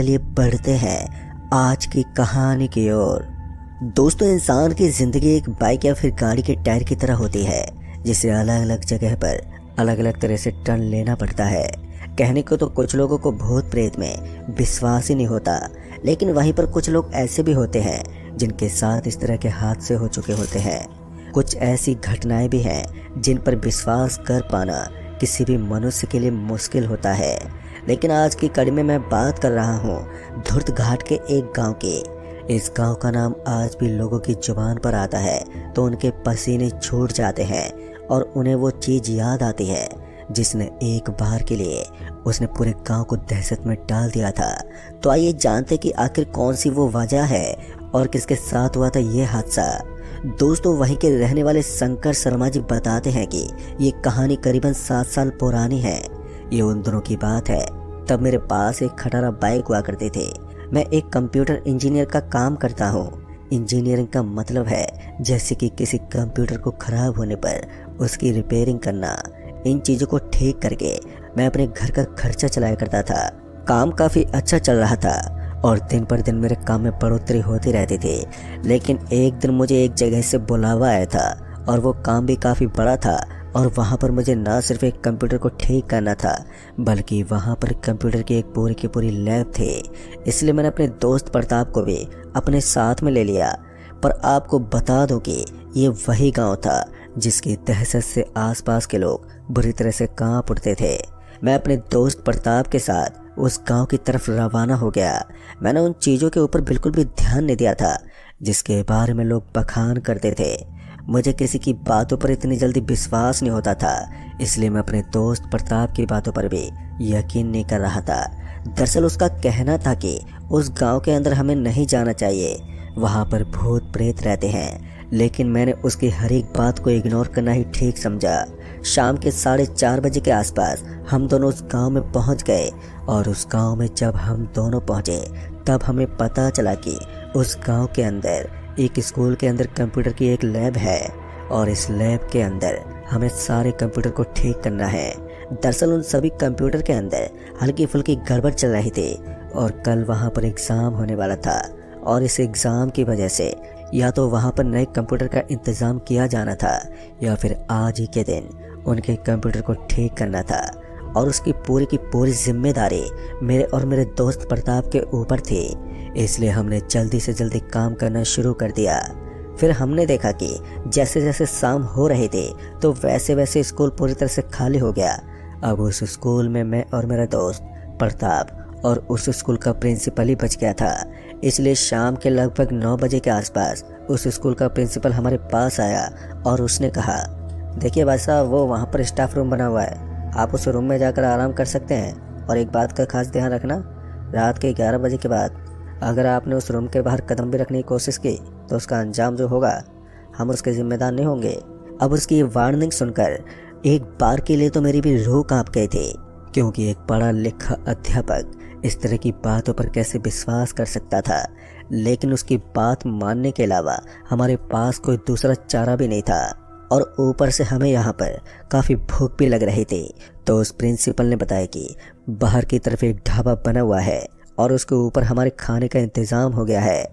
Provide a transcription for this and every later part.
चलिए बढ़ते हैं आज की कहानी की ओर। दोस्तों, इंसान की ज़िंदगी एक बाइक या फिर गाड़ी के टायर की तरह होती है, जिसे अलग अलग जगह पर अलग अलग तरह से टर्न लेना पड़ता है। कहने को तो कुछ लोगों को भूत प्रेत में विश्वास ही नहीं होता, लेकिन वहीं पर कुछ लोग ऐसे भी होते हैं जिनके साथ इस तरह के हादसे हो चुके होते हैं। कुछ ऐसी घटनाएं भी हैं जिन पर विश्वास कर पाना किसी भी मनुष्य के लिए मुश्किल होता है। लेकिन आज की कड़ी में मैं बात कर रहा हूँ धुर्त घाट के एक गांव के। इस गांव का नाम आज भी लोगों की जुबान पर आता है तो उनके पसीने छूट जाते हैं और उन्हें वो चीज़ याद आती है जिसने एक बार के लिए उसने पूरे गांव को दहशत में डाल दिया था। तो आइए जानते कि आखिर कौन सी वो वजह है और किसके साथ हुआ था ये हादसा। दोस्तों, वहीं के रहने वाले शंकर शर्मा जी बताते हैं कि ये कहानी करीबन 7 साल पुरानी है। ये उन दिनों की बात है, तब मेरे पास एक खटारा बाइक हुआ करते थे। मैं एक कंप्यूटर इंजीनियर का काम करता हूँ। इंजीनियरिंग का मतलब है जैसे कि किसी कंप्यूटर को खराब होने पर उसकी रिपेयरिंग करना। इन चीज़ों को ठीक करके मैं अपने घर का खर्चा चलाया करता था। काम काफ़ी अच्छा चल रहा था और दिन पर दिन मेरे काम में बढ़ोतरी होती रहती थी। लेकिन एक दिन मुझे एक जगह से बुलावा आया था और वो काम भी काफ़ी बड़ा था और वहाँ पर मुझे ना सिर्फ एक कंप्यूटर को ठीक करना था बल्कि वहाँ पर कंप्यूटर की एक पूरी की पूरी लैब थी। इसलिए मैंने अपने दोस्त प्रताप को भी अपने साथ में ले लिया। पर आपको बता दूं कि ये वही गांव था जिसकी दहशत से आसपास के लोग बुरी तरह से कांप उठते थे। मैं अपने दोस्त प्रताप के साथ उस गांव की तरफ रवाना हो गया। मैंने उन चीज़ों के ऊपर बिल्कुल भी ध्यान नहीं दिया था जिसके बारे में लोग बखान करते थे। मुझे किसी की बातों पर इतनी जल्दी विश्वास नहीं होता था, इसलिए मैं अपने दोस्त प्रताप की बातों पर भी यकीन नहीं कर रहा था। दरअसल उसका कहना था कि उस गांव के अंदर हमें नहीं जाना चाहिए, वहाँ पर भूत प्रेत रहते हैं। लेकिन मैंने उसकी हर एक बात को इग्नोर करना ही ठीक समझा। शाम के 4:30 बजे के आसपास हम दोनों उस गांव में पहुंच गए और उस गांव में जब हम दोनों पहुंचे तब हमें पता चला कि उस गांव के अंदर एक स्कूल के अंदर कंप्यूटर की एक लैब है और इस लैब के अंदर हमें सारे कंप्यूटर को ठीक करना है। दरअसल उन सभी कंप्यूटर के अंदर हल्की फुल्की गड़बड़ चल रही थी और कल वहां पर एग्ज़ाम होने वाला था और इस एग्ज़ाम की वजह से या तो वहां पर नए कंप्यूटर का इंतज़ाम किया जाना था या फिर आज ही के दिन उनके कंप्यूटर को ठीक करना था और उसकी पूरी की पूरी जिम्मेदारी मेरे और मेरे दोस्त प्रताप के ऊपर थी। इसलिए हमने जल्दी से जल्दी काम करना शुरू कर दिया। फिर हमने देखा कि जैसे जैसे शाम हो रही थी तो वैसे वैसे स्कूल पूरी तरह से खाली हो गया। अब उस स्कूल में मैं और मेरा दोस्त प्रताप और उस स्कूल का प्रिंसिपल ही बच गया था। इसलिए शाम के लगभग 9 बजे के आसपास उस स्कूल का प्रिंसिपल हमारे पास आया और उसने कहा, देखिए भाई साहब, वो वहाँ पर स्टाफ रूम बना हुआ है, आप उस रूम में जाकर आराम कर सकते हैं। और एक बात का खास ध्यान रखना, रात के 11 बजे के बाद अगर आपने उस रूम के बाहर कदम भी रखने की कोशिश की तो उसका अंजाम जो होगा हम उसके जिम्मेदार नहीं होंगे। अब उसकी वार्निंग सुनकर एक बार के लिए तो मेरी भी रूह कांप गई थी, क्योंकि एक पढ़ा लिखा अध्यापक इस तरह की बातों पर कैसे विश्वास कर सकता था। लेकिन उसकी बात मानने के अलावा हमारे पास कोई दूसरा चारा भी नहीं था और ऊपर से हमें यहाँ पर काफ़ी भूख भी लग रही थी। तो उस प्रिंसिपल ने बताया कि बाहर की तरफ एक ढाबा बना हुआ है और उसके ऊपर हमारे खाने का इंतज़ाम हो गया है,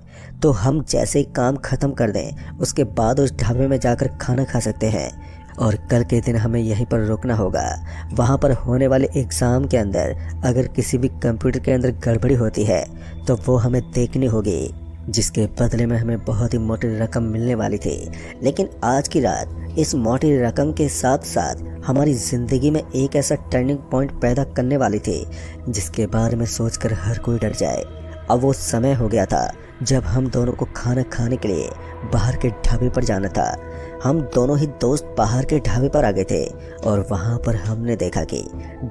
तो हम जैसे ही काम ख़त्म कर दें उसके बाद उस ढाबे में जाकर खाना खा सकते हैं और कल के दिन हमें यहीं पर रुकना होगा। वहाँ पर होने वाले एग्ज़ाम के अंदर अगर किसी भी कंप्यूटर के अंदर गड़बड़ी होती है तो वो हमें देखनी होगी, जिसके बदले में हमें बहुत ही मोटी रकम मिलने वाली थी। लेकिन आज की रात इस मोटी रकम के साथ साथ हमारी ज़िंदगी में एक ऐसा टर्निंग पॉइंट पैदा करने वाली थी जिसके बारे में सोचकर हर कोई डर जाए। अब वो समय हो गया था जब हम दोनों को खाना खाने के लिए बाहर के ढाबे पर जाना था। हम दोनों ही दोस्त बाहर के ढाबे पर आ गए थे और वहाँ पर हमने देखा कि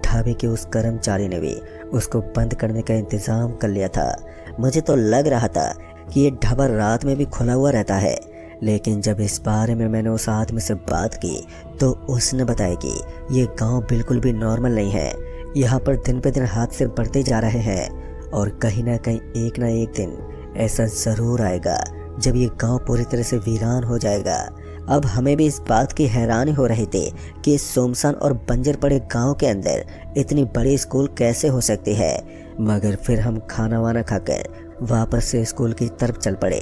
ढाबे के उस कर्मचारी ने भी उसको बंद करने का इंतज़ाम कर लिया था। मुझे तो लग रहा था कि ये ढाबा रात में भी खुला हुआ रहता है, लेकिन जब इस बारे में मैंने उस आदमी से बात की तो उसने बताया कि ये गांव बिल्कुल भी नॉर्मल नहीं है। यहाँ पर दिन पे दिन हादसे बढ़ते जा रहे हैं और कहीं ना एक दिन ऐसा ज़रूर आएगा जब ये गांव पूरी तरह से वीरान हो जाएगा। अब हमें भी इस बात की हैरानी हो रही थी कि इस सुनसान और बंजर पड़े गांव के अंदर इतनी बड़ी स्कूल कैसे हो सकती है। मगर फिर हम खाना वाना खाकर वापस से स्कूल की तरफ चल पड़े।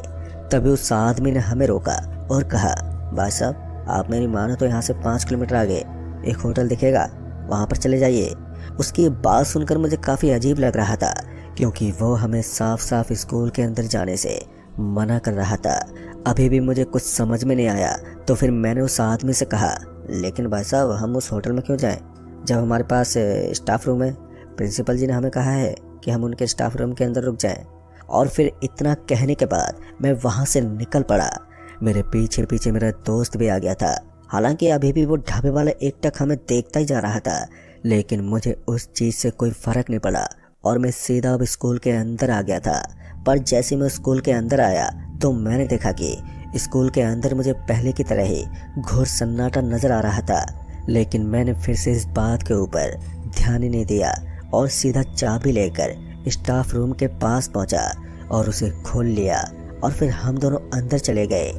तभी उस आदमी ने हमें रोका और कहा, भाई साहब आप मेरी मानो तो यहाँ से 5 किलोमीटर आगे एक होटल दिखेगा, वहाँ पर चले जाइए। उसकी बात सुनकर मुझे काफ़ी अजीब लग रहा था, क्योंकि वो हमें साफ साफ स्कूल के अंदर जाने से मना कर रहा था। अभी भी मुझे कुछ समझ में नहीं आया, तो फिर मैंने उस आदमी से कहा, लेकिन भाई साहब हम उस होटल में क्यों जाएं जब हमारे पास स्टाफ रूम है? प्रिंसिपल जी ने हमें कहा है कि हम उनके स्टाफ रूम के अंदर रुक जाएं। और फिर इतना कहने के बाद मैं वहाँ से निकल पड़ा। मेरे पीछे पीछे मेरा दोस्त भी आ गया था। हालांकि अभी भी वो ढाबे वाला एकटक हमें देखता ही जा रहा था, लेकिन मुझे उस चीज़ से कोई फ़र्क नहीं पड़ा और मैं सीधा अब स्कूल के अंदर आ गया था। पर जैसे मैं स्कूल के अंदर आया तो मैंने देखा कि स्कूल के अंदर मुझे पहले की तरह ही घोर सन्नाटा नज़र आ रहा था। लेकिन मैंने फिर से इस बात के ऊपर ध्यान ही नहीं दिया और सीधा चाबी लेकर स्टाफ रूम के पास पहुंचा और उसे खोल लिया और फिर हम दोनों अंदर चले गए।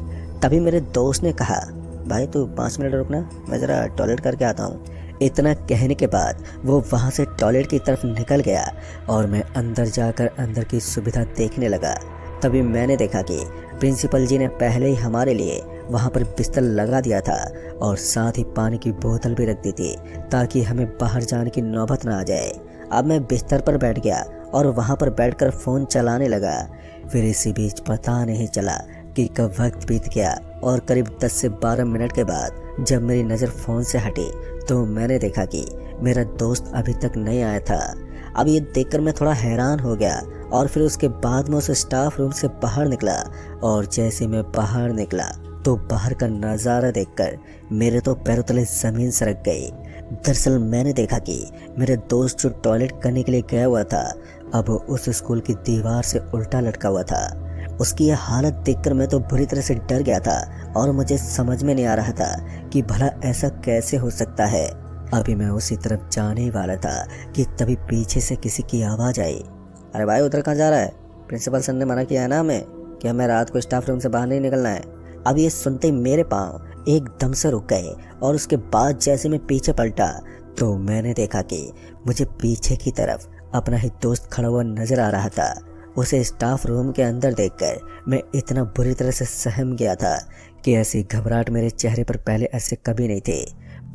तभी मेरे दोस्त ने कहा, भाई तू 5 मिनट रुकना, मैं ज़रा टॉयलेट करके आता हूँ। इतना कहने के बाद वो वहाँ से टॉयलेट की तरफ निकल गया और मैं अंदर जाकर अंदर की सुविधा देखने लगा। तभी मैंने देखा कि प्रिंसिपल जी ने पहले ही हमारे लिए वहाँ पर बिस्तर लगा दिया था और साथ ही पानी की बोतल भी रख दी थी, ताकि हमें बाहर जाने की नौबत ना आ जाए। अब मैं बिस्तर पर बैठ गया और वहाँ पर बैठकर फ़ोन चलाने लगा। फिर इसी बीच पता नहीं चला कि कब वक्त बीत गया और करीब 10 से 12 मिनट के बाद जब मेरी नज़र फ़ोन से हटी तो मैंने देखा कि मेरा दोस्त अभी तक नहीं आया था। अब ये देखकर मैं थोड़ा हैरान हो गया और फिर उसके बाद मैं उस स्टाफ रूम से बाहर निकला और जैसे मैं बाहर निकला तो बाहर का नज़ारा देखकर मेरे तो पैरों तले ज़मीन सरक गई। दरअसल मैंने देखा कि मेरा दोस्त जो टॉयलेट करने के लिए गया हुआ था अब उस स्कूल की दीवार से उल्टा लटका हुआ था। उसकी यह हालत देखकर मैं तो बुरी तरह से डर गया था और मुझे समझ में नहीं आ रहा था कि भला ऐसा कैसे हो सकता है। अभी मैं उसी तरफ जाने ही वाला था कि तभी पीछे से किसी की आवाज़ आई, अरे भाई उधर कहाँ जा रहा है? प्रिंसिपल सर ने मना किया है ना हमें कि हमें रात को स्टाफ रूम से बाहर नहीं निकलना है। अब ये सुनते ही मेरे पाँव एकदम से रुक गए और उसके बाद जैसे मैं पीछे पलटा तो मैंने देखा कि मुझे पीछे की तरफ अपना ही दोस्त खड़ा हुआ नजर आ रहा था। उसे स्टाफ रूम के अंदर देखकर मैं इतना बुरी तरह से सहम गया था कि ऐसी घबराहट मेरे चेहरे पर पहले ऐसे कभी नहीं थे।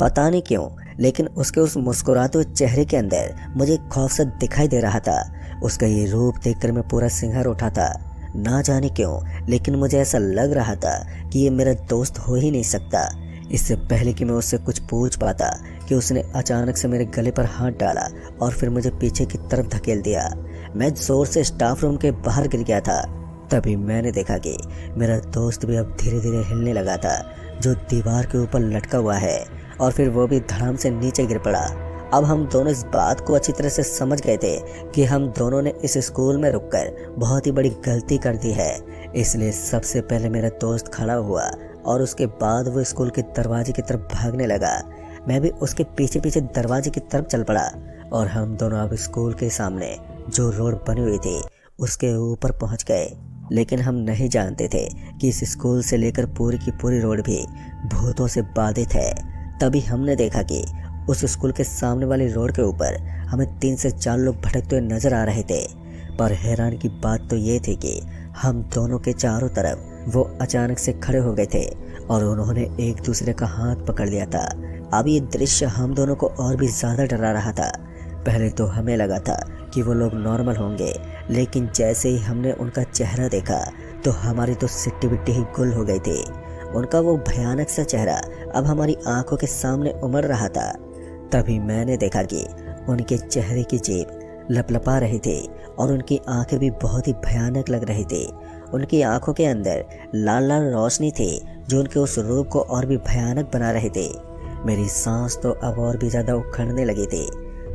पता नहीं क्यों, लेकिन उसके उस मुस्कुराते हुए चेहरे के अंदर मुझे खौफ सा दिखाई दे रहा था। उसका ये रूप देखकर मैं पूरा सिंहर उठा था। ना जाने क्यों, लेकिन मुझे ऐसा लग रहा था कि ये मेरा दोस्त हो ही नहीं सकता। इससे पहले कि मैं उससे कुछ पूछ पाता कि उसने अचानक से मेरे गले पर हाथ डाला और फिर मुझे पीछे की तरफ धकेल दिया। मैं जोर से स्टाफ रूम के बाहर गिर गया था। तभी मैंने देखा कि मेरा दोस्त भी अब धीरे धीरे हिलने लगा था, जो दीवार के ऊपर लटका हुआ है, और फिर वो भी धड़ाम से नीचे गिर पड़ा। अब हम दोनों इस बात को अच्छी तरह से समझ गए थे कि हम दोनों ने इस स्कूल में रुककर बहुत ही बड़ी गलती कर दी है। इसलिए सबसे पहले मेरा दोस्त खड़ा हुआ और उसके बाद वो स्कूल के दरवाजे की तरफ भागने लगा। मैं भी उसके पीछे पीछे दरवाजे की तरफ चल पड़ा और हम दोनों अब स्कूल के सामने जो रोड बनी हुई थी उसके ऊपर पहुंच गए। लेकिन हम नहीं जानते थे कि इस स्कूल से लेकर पूरी की पूरी रोड भी भूतों से बाधित है। तभी हमने देखा कि उस स्कूल के सामने वाली रोड के ऊपर हमें 3 से 4 लोग भटकते हुए नजर आ रहे थे। पर हैरान की बात तो ये थी कि हम दोनों के चारों तरफ वो अचानक से खड़े हो गए थे और उन्होंने एक दूसरे का हाथ पकड़ लिया था। अब ये दृश्य हम दोनों को और भी ज़्यादा डरा रहा था। पहले तो हमें लगा था कि वो लोग नॉर्मल होंगे, लेकिन जैसे ही हमने उनका चेहरा देखा तो हमारी तो सिट्टी बिट्टी ही गुल हो गई थी। उनका वो भयानक सा चेहरा अब हमारी आंखों के सामने उमड़ रहा था। तभी मैंने देखा कि उनके चेहरे की जेब लपलपा रही थी और उनकी आंखें भी बहुत ही भयानक लग रही थी। उनकी आंखों के अंदर लाल लाल रोशनी थी जो उनके उस रूप को और भी भयानक बना रहे थे। मेरी सांस तो अब और भी ज़्यादा उखड़ने लगी थी।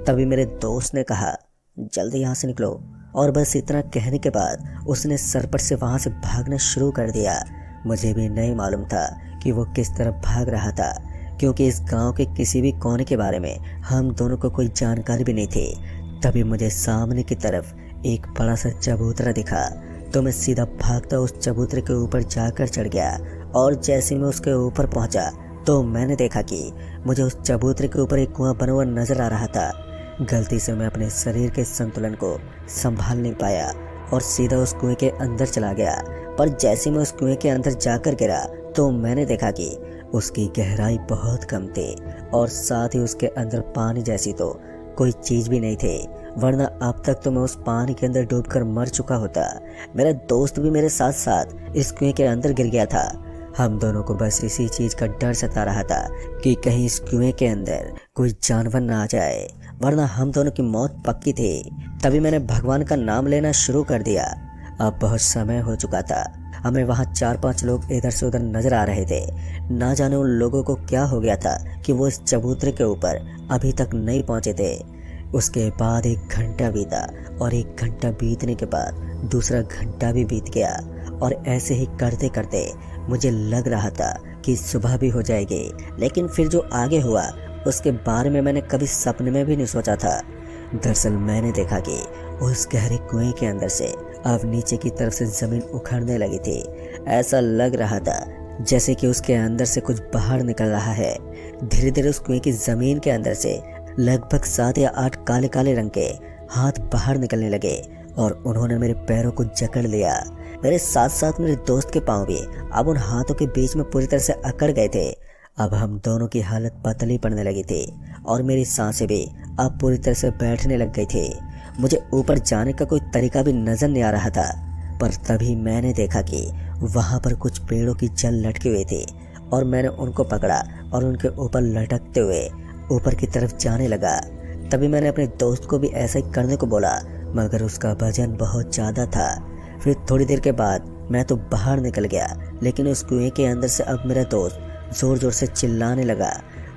तभी मेरे दोस्त ने कहा, जल्दी यहाँ से निकलो। और बस इतना कहने के बाद उसने सरपट से वहाँ से भागना शुरू कर दिया। मुझे भी नहीं मालूम था कि वो किस तरफ भाग रहा था, क्योंकि इस गांव के किसी भी कोने के बारे में हम दोनों को कोई जानकारी भी नहीं थी। तभी मुझे सामने की तरफ एक बड़ा सा चबूतरा दिखा तो मैं सीधा भागता उस चबूतरे के ऊपर जाकर चढ़ गया। और जैसे मैं उसके ऊपर पहुंचा तो मैंने देखा कि मुझे उस चबूतरे के ऊपर एक कुआं बना हुआ नजर आ रहा था। गलती से मैं अपने शरीर के संतुलन को संभाल नहीं पाया और सीधा उस कुएं के अंदर चला गया। पर जैसे मैं उस कुएं के अंदर जाकर गिरा तो मैंने देखा कि उसकी गहराई बहुत कम थी और साथ ही उसके अंदर पानी जैसी तो कोई चीज भी नहीं थी, वरना अब तक तो मैं उस पानी के अंदर डूबकर मर चुका होता। मेरा दोस्त भी मेरे साथ साथ इस कुएं के अंदर गिर गया था। हम दोनों को बस इसी चीज का डर सता रहा था कि कहीं इस कुएं के अंदर कोई जानवर ना आ जाए, वरना हम दोनों की मौत पक्की थी। तभी मैंने भगवान का नाम लेना शुरू कर दिया। अब बहुत समय हो चुका था। हमें वहाँ 4-5 लोग इधर से उधर नजर आ रहे थे। ना जाने उन लोगों को क्या हो गया था कि वो इस चबूतरे के ऊपर अभी तक नहीं पहुंचे थे। उसके बाद 1 घंटा बीता और 1 घंटा बीतने के बाद दूसरा घंटा भी बीत गया और ऐसे ही करते करते मुझे लग रहा था कि सुबह भी हो जाएगी। लेकिन फिर जो आगे हुआ उसके बारे में मैंने कभी सपने में भी नहीं सोचा था। दरअसल मैंने देखा कि उस गहरे कुएं के अंदर से अब नीचे की तरफ से जमीन उखड़ने लगी थी। ऐसा लग रहा था जैसे कि उसके अंदर से कुछ बाहर निकल रहा है। धीरे धीरे उस कुएं की जमीन के अंदर से लगभग 7 या 8 काले काले रंग के हाथ बाहर निकलने लगे और उन्होंने मेरे पैरों को जकड़ लिया। मेरे साथ साथ मेरे दोस्त के पांव भी अब उन हाथों के बीच में पूरी तरह से अकड़ गए थे। अब हम दोनों की हालत पतली पड़ने लगी थी और मेरी सांसें भी अब पूरी तरह से बैठने लग गई थी। मुझे ऊपर जाने का कोई तरीका भी नजर नहीं आ रहा था। पर तभी मैंने देखा कि वहां पर कुछ पेड़ों की जल लटके हुए थे और मैंने उनको पकड़ा और उनके ऊपर लटकते हुए ऊपर की तरफ जाने लगा। तभी मैंने अपने दोस्त को भी ऐसा ही करने को बोला, मगर उसका वजन बहुत ज़्यादा था। फिर थोड़ी देर के बाद मैं तो बाहर निकल गया, लेकिन उस कुएं के अंदर से अब मेरा दोस्त जोर जोर से चिल्लाने लगा।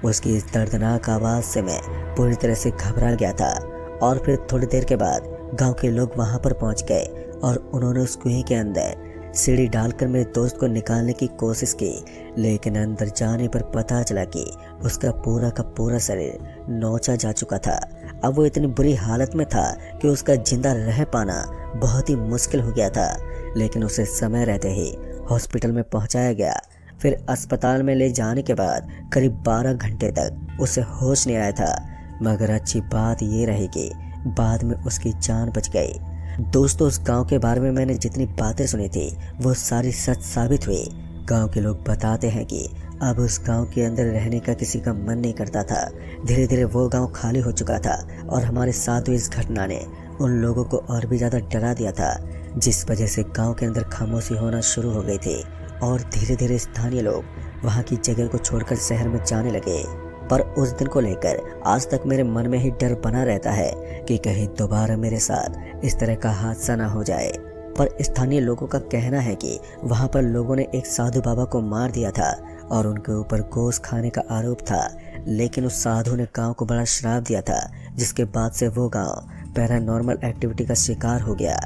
उसकी इस दर्दनाक आवाज़ से मैं पूरी तरह से घबरा गया था। और फिर थोड़ी देर के बाद गांव के लोग वहां पर पहुंच गए और उन्होंने उस कुएं के अंदर सीढ़ी डालकर मेरे दोस्त को निकालने की कोशिश की, लेकिन अंदर जाने पर पता चला कि उसका पूरा का पूरा शरीर नोचा जा चुका था। अब वो इतनी बुरी हालत में था कि उसका जिंदा रह पाना बहुत ही मुश्किल हो गया था। लेकिन उसे समय रहते ही हॉस्पिटल में पहुंचाया गया। फिर अस्पताल में ले जाने के बाद करीब 12 घंटे तक उसे होश नहीं आया था, मगर अच्छी बात ये रही कि बाद में उसकी जान बच गई। दोस्तों, उस गांव के बारे में मैंने जितनी बातें सुनी थी वो सारी सच साबित हुई। गांव के लोग बताते हैं कि अब उस गांव के अंदर रहने का किसी का मन नहीं करता था। धीरे धीरे वो गांव खाली हो चुका था और हमारे साथ हुई इस घटना ने उन लोगों को और भी ज़्यादा डरा दिया था, जिस वजह से गांव के अंदर खामोशी होना शुरू हो गई थी और धीरे धीरे स्थानीय लोग वहाँ की जगह को छोड़कर शहर में जाने लगे। पर उस दिन को लेकर आज तक मेरे मन में ही डर बना रहता है कि कहीं दोबारा मेरे साथ इस तरह का हादसा ना हो जाए। पर स्थानीय लोगों का कहना है कि वहाँ पर लोगों ने एक साधु बाबा को मार दिया था और उनके ऊपर गोश्त खाने का आरोप था। लेकिन उस साधु ने गांव को बड़ा श्राप दिया था, जिसके बाद से वो गांव पैरानॉर्मल एक्टिविटी का शिकार हो गया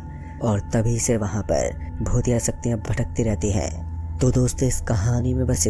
और तभी से वहाँ पर भूतिया शक्तियाँ भटकती रहती हैं। तो दोस्तों, इस कहानी में बस